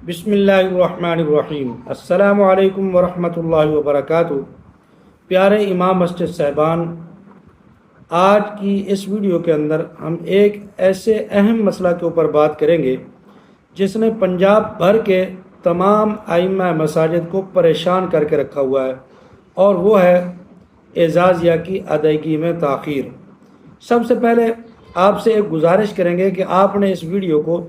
بسم اللہ الرحمن الرحیم۔ السلام علیکم ورحمۃ اللہ وبرکاتہ۔ پیارے امام مسجد صاحبان، آج کی اس ویڈیو کے اندر ہم ایک ایسے اہم مسئلہ کے اوپر بات کریں گے جس نے پنجاب بھر کے تمام ائمہ مساجد کو پریشان کر کے رکھا ہوا ہے، اور وہ ہے اعزازیہ کی ادائیگی میں تاخیر۔ سب سے پہلے آپ سے ایک گزارش کریں گے کہ آپ نے اس ویڈیو کو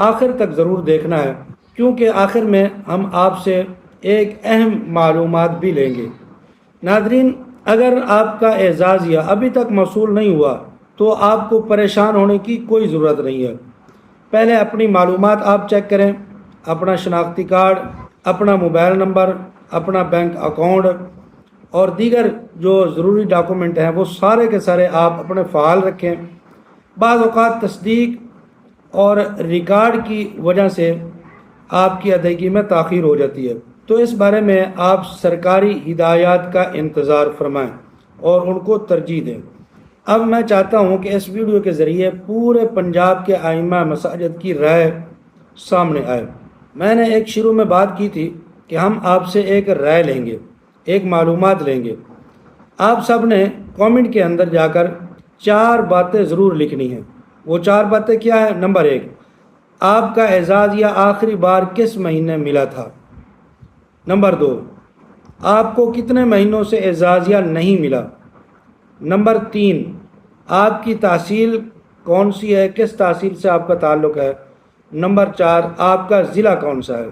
آخر تک ضرور دیکھنا ہے، کیونکہ آخر میں ہم آپ سے ایک اہم معلومات بھی لیں گے۔ ناظرین، اگر آپ کا اعزازیہ ابھی تک موصول نہیں ہوا تو آپ کو پریشان ہونے کی کوئی ضرورت نہیں ہے۔ پہلے اپنی معلومات آپ چیک کریں، اپنا شناختی کارڈ، اپنا موبائل نمبر، اپنا بینک اکاؤنٹ اور دیگر جو ضروری ڈاکومنٹ ہیں وہ سارے کے سارے آپ اپنے فعال رکھیں۔ بعض اوقات تصدیق اور ریکارڈ کی وجہ سے آپ کی ادائیگی میں تاخیر ہو جاتی ہے، تو اس بارے میں آپ سرکاری ہدایات کا انتظار فرمائیں اور ان کو ترجیح دیں۔ اب میں چاہتا ہوں کہ اس ویڈیو کے ذریعے پورے پنجاب کے ائمہ مساجد کی رائے سامنے آئے۔ میں نے ایک شروع میں بات کی تھی کہ ہم آپ سے ایک رائے لیں گے، ایک معلومات لیں گے۔ آپ سب نے کامنٹ کے اندر جا کر 4 باتیں ضرور لکھنی ہیں۔ وہ 4 باتیں کیا ہیں؟ نمبر 1، آپ کا اعزازیہ آخری بار کس مہینے ملا تھا؟ نمبر 2، آپ کو کتنے مہینوں سے اعزازیہ نہیں ملا؟ نمبر 3، آپ کی تحصیل کون سی ہے، کس تحصیل سے آپ کا تعلق ہے؟ نمبر 4، آپ کا ضلع کون سا ہے؟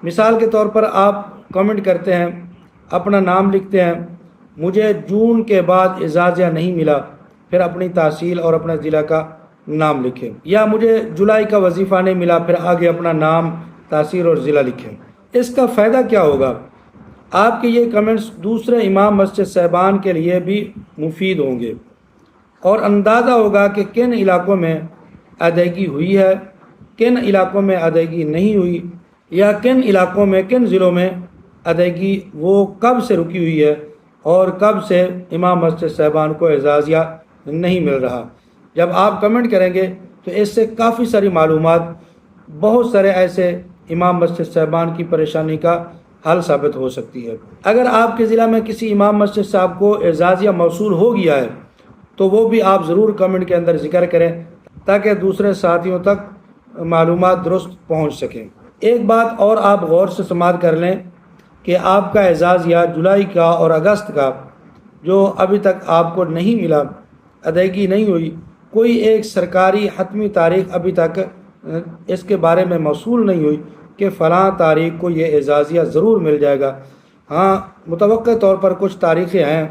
مثال کے طور پر آپ کمنٹ کرتے ہیں، اپنا نام لکھتے ہیں، مجھے جون کے بعد اعزازیہ نہیں ملا، پھر اپنی تحصیل اور اپنا ضلع کا نام لکھیں، یا مجھے جولائی کا وظیفہ نہیں ملا، پھر آگے اپنا نام، تحصیل اور ضلع لکھیں۔ اس کا فائدہ کیا ہوگا؟ آپ کے یہ کمنٹس دوسرے امام مسجد صاحبان کے لیے بھی مفید ہوں گے، اور اندازہ ہوگا کہ کن علاقوں میں ادائیگی ہوئی ہے، کن علاقوں میں ادائیگی نہیں ہوئی، یا کن علاقوں میں، کن ضلعوں میں ادائیگی وہ کب سے رکی ہوئی ہے اور کب سے امام مسجد صاحبان کو اعزازیہ نہیں مل رہا۔ جب آپ کمنٹ کریں گے تو اس سے کافی ساری معلومات، بہت سارے ایسے امام مسجد صاحبان کی پریشانی کا حل ثابت ہو سکتی ہے۔ اگر آپ کے ضلع میں کسی امام مسجد صاحب کو اعزازیہ موصول ہو گیا ہے تو وہ بھی آپ ضرور کمنٹ کے اندر ذکر کریں تاکہ دوسرے ساتھیوں تک معلومات درست پہنچ سکیں۔ ایک بات اور آپ غور سے سماعت کر لیں کہ آپ کا اعزازیہ جولائی کا اور اگست کا جو ابھی تک آپ کو نہیں ملا، ادائیگی نہیں ہوئی، کوئی ایک سرکاری حتمی تاریخ ابھی تک اس کے بارے میں موصول نہیں ہوئی کہ فلاں تاریخ کو یہ اعزازیہ ضرور مل جائے گا۔ ہاں، متوقع طور پر کچھ تاریخیں ہیں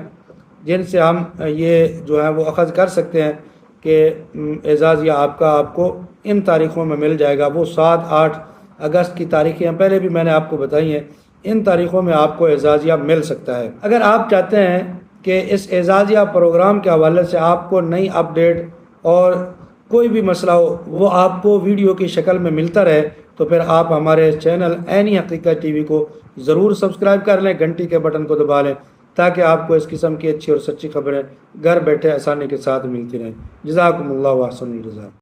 جن سے ہم یہ جو ہے وہ اخذ کر سکتے ہیں کہ اعزازیہ آپ کو ان تاریخوں میں مل جائے گا۔ وہ 7-8 اگست کی تاریخیں ہیں، پہلے بھی میں نے آپ کو بتائی ہیں، ان تاریخوں میں آپ کو اعزازیہ مل سکتا ہے۔ اگر آپ چاہتے ہیں کہ اس اعزازیہ پروگرام کے حوالے سے آپ کو نئی اپڈیٹ اور کوئی بھی مسئلہ ہو وہ آپ کو ویڈیو کی شکل میں ملتا رہے، تو پھر آپ ہمارے چینل عینی حقیقت ٹی وی کو ضرور سبسکرائب کر لیں، گھنٹی کے بٹن کو دبا لیں تاکہ آپ کو اس قسم کی اچھی اور سچی خبریں گھر بیٹھے آسانی کے ساتھ ملتی رہیں۔ جزاکم اللہ و احسن الجزاء۔